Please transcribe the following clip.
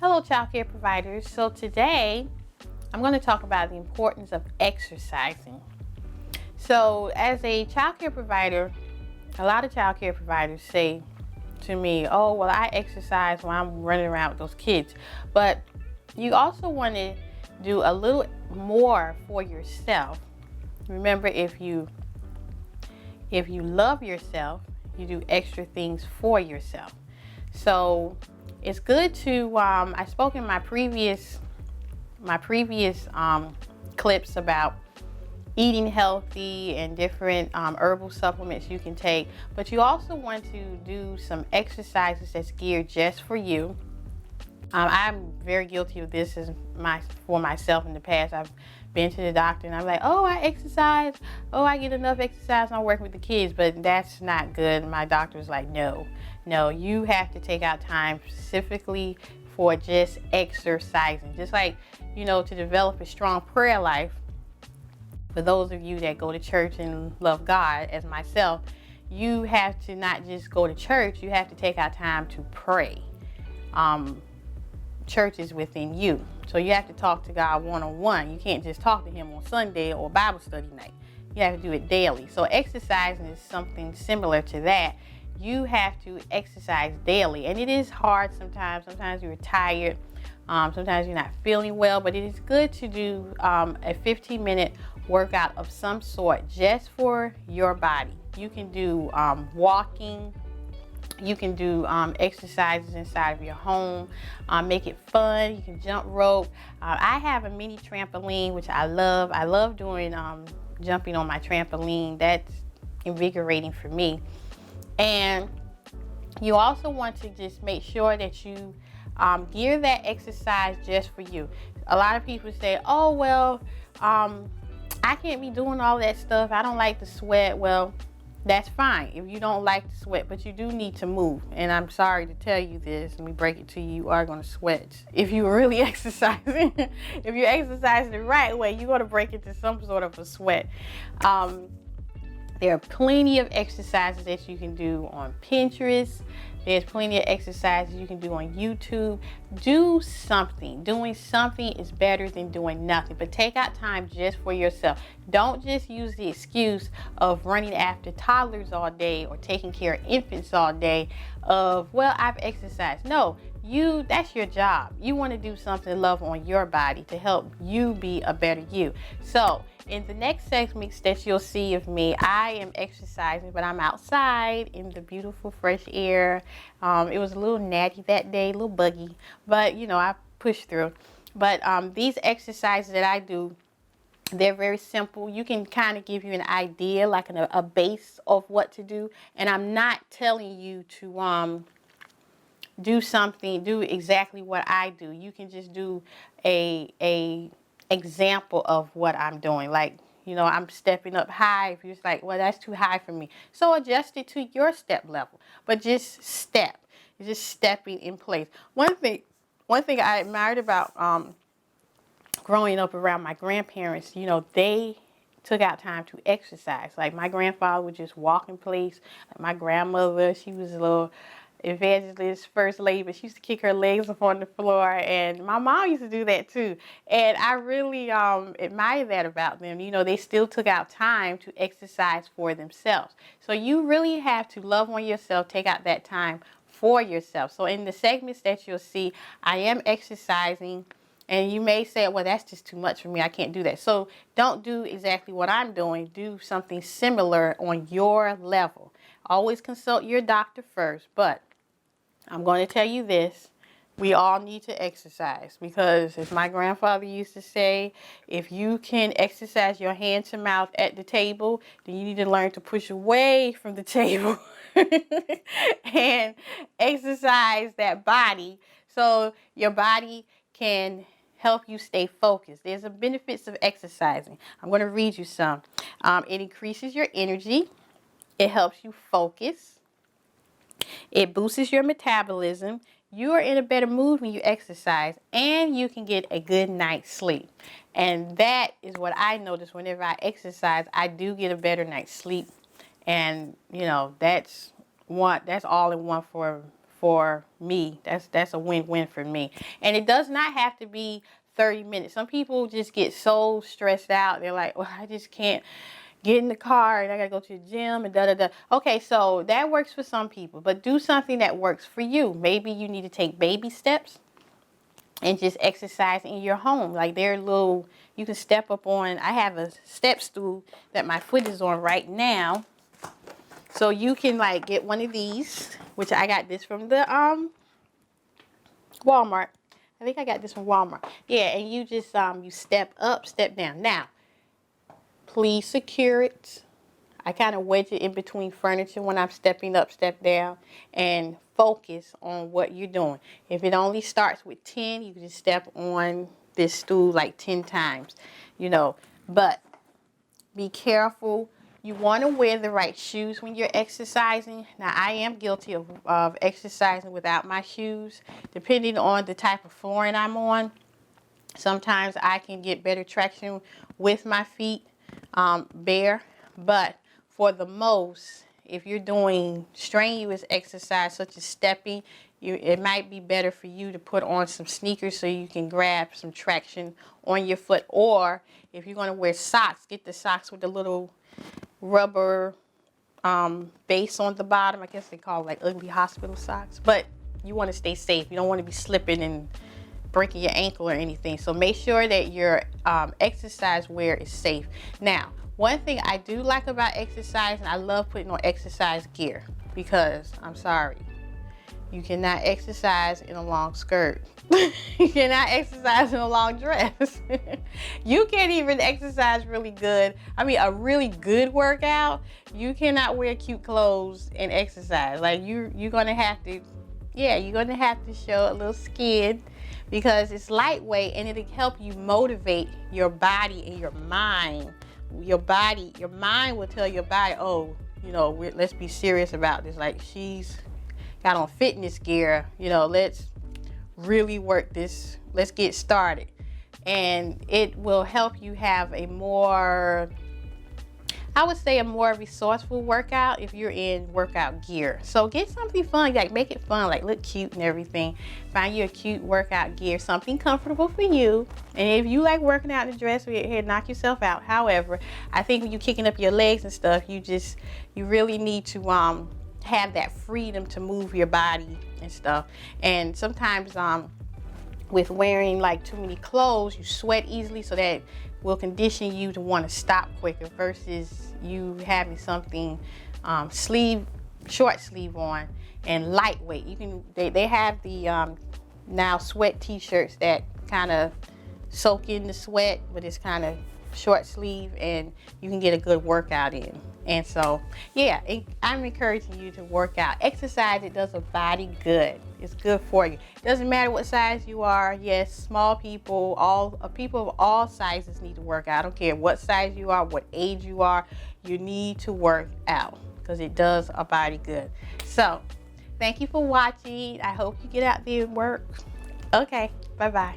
Hello, childcare providers. So today I'm going to talk about the importance of exercising. So, as a childcare provider, a lot of childcare providers say to me, "Oh, well, I exercise when I'm running around with those kids." But you also want to do a little more for yourself. Remember, if you love yourself, you do extra things for yourself. So it's good to. I spoke in my previous clips about eating healthy and different herbal supplements you can take, but you also want to do some exercises that's geared just for you. I'm very guilty of this for myself in the past. I've been to the doctor and I'm like, oh, I exercise. Oh, I get enough exercise. I'm working with the kids, but that's not good. My doctor's like, no, you have to take out time specifically for just exercising. Just like, to develop a strong prayer life. For those of you that go to church and love God, as myself, you have to not just go to church, you have to take out time to pray. Church is within you. So you have to talk to God one-on-one. You can't just talk to him on Sunday or Bible study night. You have to do it daily. So exercising is something similar to that. You have to exercise daily. And it is hard sometimes. Sometimes you're tired. Sometimes you're not feeling well. But it is good to do a 15-minute workout of some sort just for your body. You can do walking. You can do exercises inside of your home. Make it fun. You can jump rope. I have a mini trampoline, which I love. I love doing jumping on my trampoline. That's invigorating for me. And you also want to just make sure that you gear that exercise just for you. A lot of people say, oh, well, I can't be doing all that stuff. I don't like to sweat. Well, that's fine if you don't like to sweat, but you do need to move. And I'm sorry to tell you this. Let me break it to you. You are going to sweat if you're really exercising. If you're exercising the right way, you're going to break into some sort of a sweat. There are plenty of exercises that you can do on Pinterest. There's plenty of exercises you can do on YouTube. Do something. Doing something is better than doing nothing. But take out time just for yourself. Don't just use the excuse of running after toddlers all day or taking care of infants all day of, well, I've exercised. No, that's your job. You want to do something love on your body to help you be a better you. So in the next segments that you'll see of me, I am exercising, but I'm outside in the beautiful fresh air. It was a little natty that day, a little buggy, but I pushed through. But these exercises that I do, they're very simple. You can kind of give you an idea, like a base of what to do. And I'm not telling you to do exactly what I do. You can just do a example of what I'm doing. Like, I'm stepping up high. If you're like, well, that's too high for me. So adjust it to your step level. But just step. You're just stepping in place. One thing I admired about growing up around my grandparents, they took out time to exercise. Like my grandfather would just walk in place. Like my grandmother, she was a little evangelist, first lady, but she used to kick her legs up on the floor, and my mom used to do that too. And I really admire that about them. They still took out time to exercise for themselves. So you really have to love on yourself, take out that time for yourself. So in the segments that you'll see, I am exercising. And you may say, well, that's just too much for me. I can't do that. So don't do exactly what I'm doing. Do something similar on your level. Always consult your doctor first. But I'm going to tell you this. We all need to exercise because, as my grandfather used to say, if you can exercise your hand to mouth at the table, then you need to learn to push away from the table and exercise that body so your body can help you stay focused. There's the benefits of exercising. I'm going to read you some. It increases your energy. It helps you focus. It boosts your metabolism. You are in a better mood when you exercise, and you can get a good night's sleep. And that is what I notice whenever I exercise. I do get a better night's sleep, and that's all in one for for me. That's a win-win for me. And it does not have to be 30 minutes. Some people just get so stressed out. They're like, well, I just can't get in the car and I gotta go to the gym and da-da-da. Okay, so that works for some people, but do something that works for you. Maybe you need to take baby steps and just exercise in your home. Like they're little, you can step up on, I have a step stool that my foot is on right now. So you can like get one of these, which I got this from the Walmart. I think I got this from Walmart. Yeah, and you just you step up, step down. Now, please secure it. I kind of wedge it in between furniture when I'm stepping up, step down, and focus on what you're doing. If it only starts with 10, you can just step on this stool like 10 times, you know. But be careful. You want to wear the right shoes when you're exercising. Now, I am guilty of exercising without my shoes. Depending on the type of flooring I'm on, sometimes I can get better traction with my feet bare. But for the most, if you're doing strenuous exercise such as stepping, it might be better for you to put on some sneakers so you can grab some traction on your foot. Or if you're going to wear socks, get the socks with the little rubber base on the bottom. I guess they call it like ugly hospital socks. But you want to stay safe. You don't want to be slipping and breaking your ankle or anything. So make sure that your exercise wear is safe. Now, one thing I do like about exercise, and I love putting on exercise gear, because I'm sorry, you cannot exercise in a long skirt. You cannot exercise in a long dress. You can't even exercise really good. I mean, a really good workout, you cannot wear cute clothes and exercise. Like you're gonna have to, yeah, you're gonna have to show a little skin, because it's lightweight and it'll help you motivate your body and your mind. Your mind will tell your body, oh, you know, let's be serious about this. Like, she's got on fitness gear, you know, let's really work this. Let's get started. And it will help you have a more, I would say, a more resourceful workout if you're in workout gear. So get something fun, like make it fun, like look cute and everything. Find you a cute workout gear, something comfortable for you. And if you like working out in a dress, knock yourself out. However, I think when you're kicking up your legs and stuff, you really need to have that freedom to move your body and stuff. And sometimes with wearing like too many clothes, you sweat easily, so that will condition you to want to stop quicker versus you having something short sleeve on and lightweight. You can they have the now sweat t-shirts that kind of soak in the sweat, but it's kind of short sleeve and you can get a good workout in. And so, yeah, I'm encouraging you to work out. Exercise, it does a body good. It's good for you. It doesn't matter what size you are. Yes, small people, people of all sizes need to work out. I don't care what size you are, what age you are. You need to work out because it does a body good. So, thank you for watching. I hope you get out there and work. Okay, bye-bye.